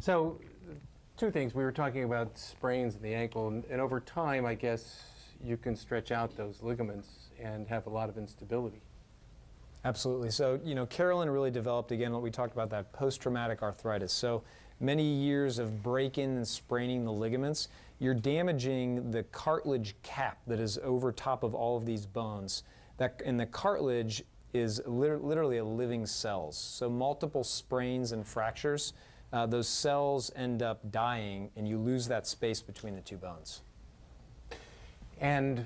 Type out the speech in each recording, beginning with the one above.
So, two things. We were talking about sprains in the ankle, and over time, I guess, you can stretch out those ligaments and have a lot of instability. Absolutely. So, Carolyn really developed, again, what we talked about, that post-traumatic arthritis. So many years of breaking and spraining the ligaments, you're damaging the cartilage cap that is over top of all of these bones. And the cartilage is literally a living cells. So multiple sprains and fractures, those cells end up dying, and you lose that space between the two bones. And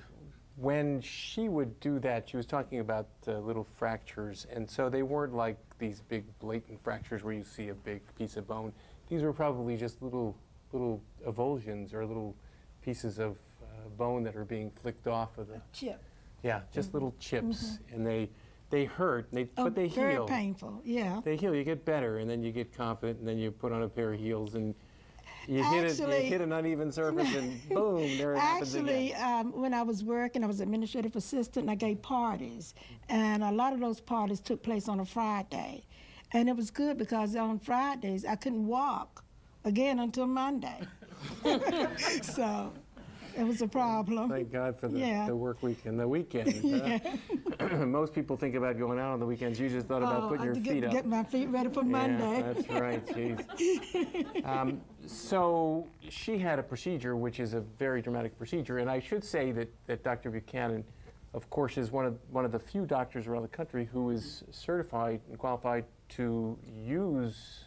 when she would do that, she was talking about little fractures, and so they weren't like these big blatant fractures where you see a big piece of bone. These were probably just little avulsions or little pieces of bone that are being flicked off of the chip. Yeah, just little chips, and they hurt, but they heal. Very painful, yeah. They heal. You get better, and then you get confident, and then you put on a pair of heels, and you hit an uneven surface, and boom, there it happens again. Actually, when I was working, I was administrative assistant, and I gave parties, and a lot of those parties took place on a Friday, and it was good because on Fridays I couldn't walk again until Monday, so it was a problem. Thank God for the work week and the weekend. Most people think about going out on the weekends. You just thought about putting your feet up. Get my feet ready for Monday. Yeah, that's right, jeez. So she had a procedure, which is a very dramatic procedure, and I should say that Dr. Buchanan, of course, is one of the few doctors around the country who is certified and qualified to use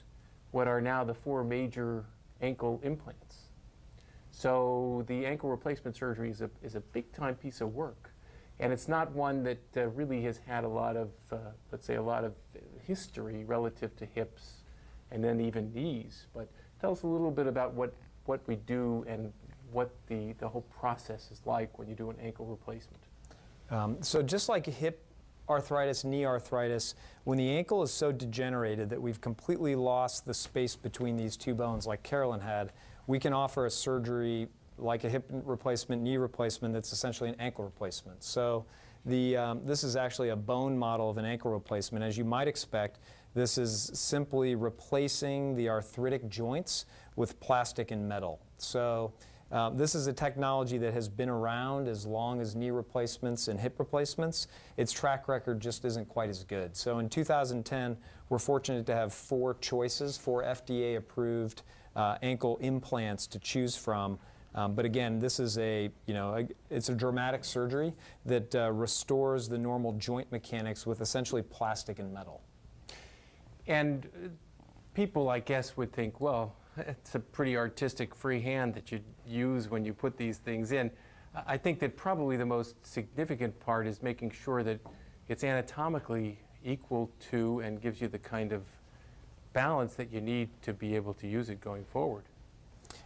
what are now the 4 major ankle implants. So the ankle replacement surgery is a big-time piece of work, and it's not one that really has had a lot of, let's say, a lot of history relative to hips and then even knees. But tell us a little bit about what we do and what the whole process is like when you do an ankle replacement. So just like hip arthritis, knee arthritis, when the ankle is so degenerated that we've completely lost the space between these two bones like Carolyn had, we can offer a surgery like a hip replacement, knee replacement that's essentially an ankle replacement. So this is actually a bone model of an ankle replacement. As you might expect, this is simply replacing the arthritic joints with plastic and metal. So this is a technology that has been around as long as knee replacements and hip replacements. Its track record just isn't quite as good. So in 2010, we're fortunate to have 4 choices, 4 FDA-approved ankle implants to choose from. But again, this is it's a dramatic surgery that restores the normal joint mechanics with essentially plastic and metal. And people, I guess, would think, well, it's a pretty artistic free hand that you use when you put these things in. I think that probably the most significant part is making sure that it's anatomically equal to and gives you the kind of balance that you need to be able to use it going forward.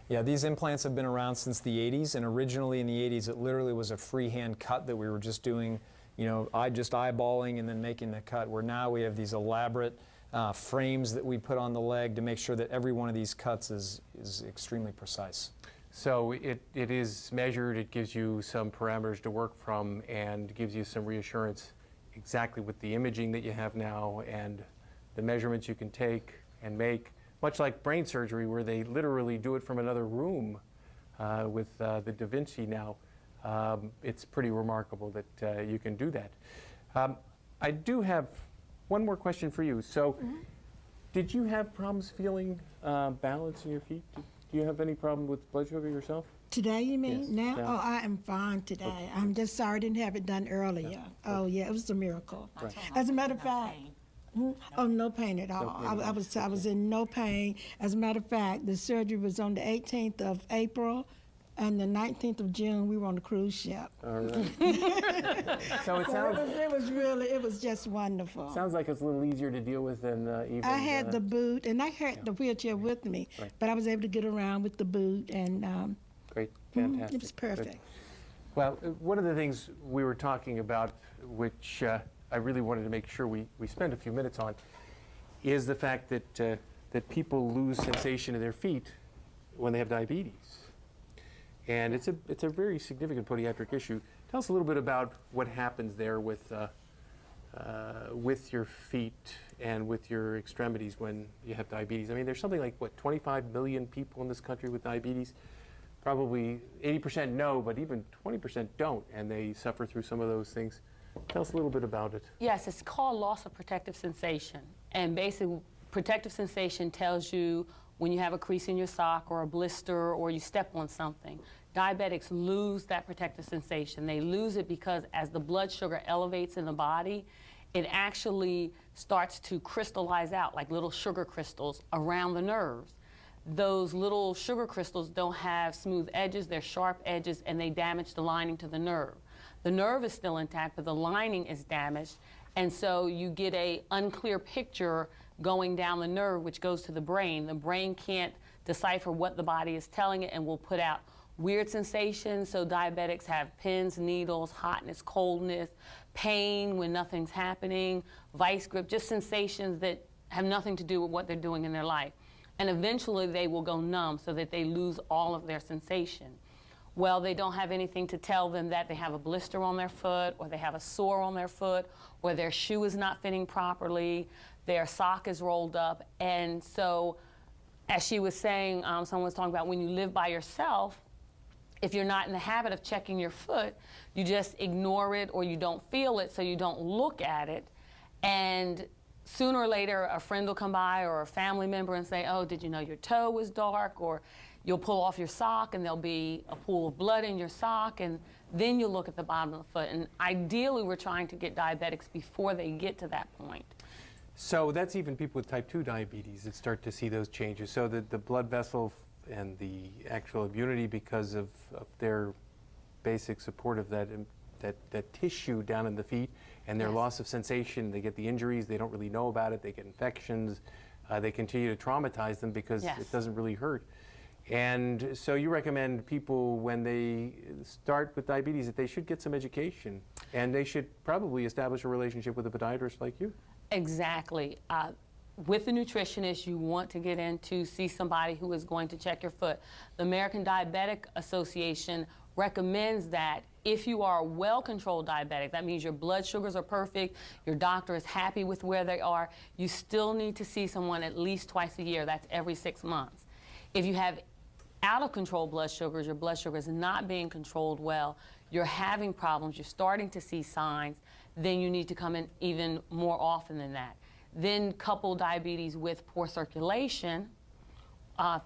Yeah, these implants have been around since the 80s, and originally in the 80s it literally was a freehand cut that we were just doing, just eyeballing and then making the cut, where now we have these elaborate frames that we put on the leg to make sure that every one of these cuts is extremely precise. So it is measured, it gives you some parameters to work from, and gives you some reassurance exactly with the imaging that you have now and the measurements you can take and make, much like brain surgery where they literally do it from another room with the Da Vinci now. It's pretty remarkable that you can do that. I do have one more question for you. So did you have problems feeling balance in your feet? Do you have any problem with blood sugar yourself? Today, you mean? Yes. Now? Yeah. Oh, I am fine today. Okay. I'm just sorry I didn't have it done earlier. Yeah. Oh, yeah, it was a miracle. Right. As a matter of fact, oh, no pain at all. No pain I was in no pain. As a matter of fact, the surgery was on the 18th of April, and the 19th of June, we were on the cruise ship. All right. So it was just wonderful. Sounds like it's a little easier to deal with than even. I had the boot, and I had the wheelchair with me, but I was able to get around with the boot, and great, fantastic. It was perfect. Good. Well, one of the things we were talking about, which I really wanted to make sure we spend a few minutes on, is the fact that people lose sensation in their feet when they have diabetes. And it's a very significant podiatric issue. Tell us a little bit about what happens there with with your feet and with your extremities when you have diabetes? I mean, there's something like, what, 25 million people in this country with diabetes? Probably 80% know, but even 20% don't, and they suffer through some of those things. Tell us a little bit about it. Yes, it's called loss of protective sensation. And basically, protective sensation tells you when you have a crease in your sock or a blister or you step on something. Diabetics lose that protective sensation. They lose it because as the blood sugar elevates in the body, it actually starts to crystallize out like little sugar crystals around the nerves. Those little sugar crystals don't have smooth edges, they're sharp edges, and they damage the lining to the nerve. The nerve is still intact, but the lining is damaged, and so you get an unclear picture going down the nerve, which goes to the brain. The brain can't decipher what the body is telling it and will put out weird sensations. So diabetics have pins, needles, hotness, coldness, pain when nothing's happening, vice grip, just sensations that have nothing to do with what they're doing in their life. And eventually they will go numb so that they lose all of their sensation. Well, they don't have anything to tell them that they have a blister on their foot, or they have a sore on their foot, or their shoe is not fitting properly, their sock is rolled up. And so, as she was saying, someone was talking about when you live by yourself, if you're not in the habit of checking your foot, you just ignore it or you don't feel it, so you don't look at it. And sooner or later, a friend will come by or a family member and say, oh, did you know your toe was dark? Or you'll pull off your sock and there'll be a pool of blood in your sock, and then you'll look at the bottom of the foot. And ideally, we're trying to get diabetics before they get to that point. So that's even people with type 2 diabetes that start to see those changes. So that the blood vessel and the actual immunity, because of their basic support of that tissue down in the feet, and their Yes. loss of sensation, they get the injuries, they don't really know about it, they get infections, they continue to traumatize them because Yes. it doesn't really hurt. And so you recommend people, when they start with diabetes, that they should get some education, and they should probably establish a relationship with a podiatrist like you. Exactly. With the nutritionist, you want to get in to see somebody who is going to check your foot. The American Diabetic Association recommends that if you are a well-controlled diabetic, that means your blood sugars are perfect, your doctor is happy with where they are, you still need to see someone at least twice a year. That's every 6 months. If you have out-of-control blood sugars, your blood sugar is not being controlled well, you're having problems, you're starting to see signs, then you need to come in even more often than that. Then couple diabetes with poor circulation,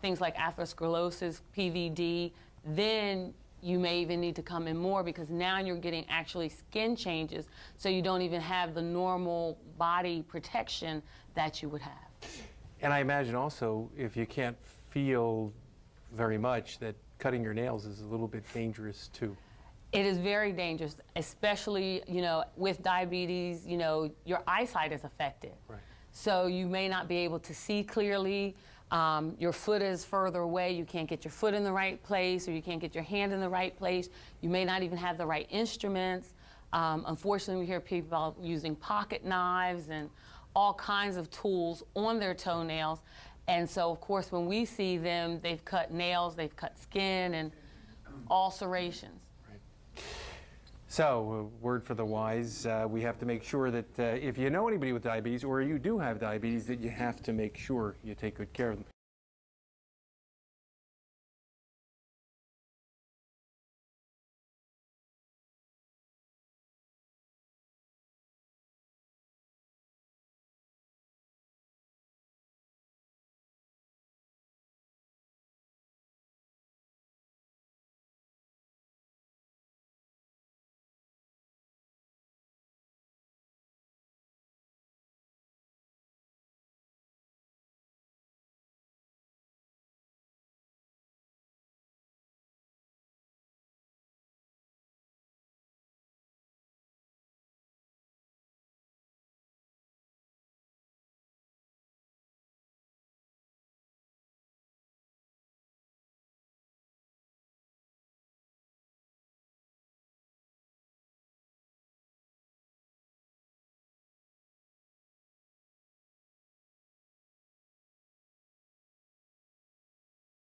things like atherosclerosis, PVD, then you may even need to come in more because now you're getting actually skin changes, so you don't even have the normal body protection that you would have. And I imagine also, if you can't feel very much, that cutting your nails is a little bit dangerous too. It is very dangerous, especially, you know, with diabetes, you know, your eyesight is affected. Right. So you may not be able to see clearly. Your foot is further away. You can't get your foot in the right place, or you can't get your hand in the right place. You may not even have the right instruments. Unfortunately, we hear people using pocket knives and all kinds of tools on their toenails. And so, of course, when we see them, they've cut nails, they've cut skin, and ulcerations. So, word for the wise, we have to make sure that if you know anybody with diabetes, or you do have diabetes, that you have to make sure you take good care of them.